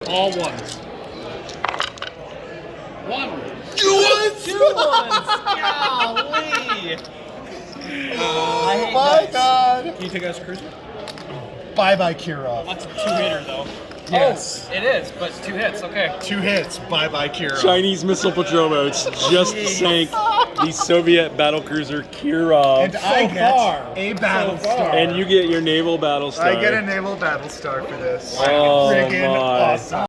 All ones. 1. 2 ones! 2 ones! Golly! Oh my god! Can you take us cruiser? Bye-bye, Kirov. That's a 2-hitter, though. Yes. Oh, it is, but 2 hits, okay. 2 hits. Bye-bye, Kirov. Chinese missile patrol boats just sank the Soviet battlecruiser Kirov. And I get a battle star. And you get your naval battle star. I get a naval battle star for this. Oh Friggin' my. awesome.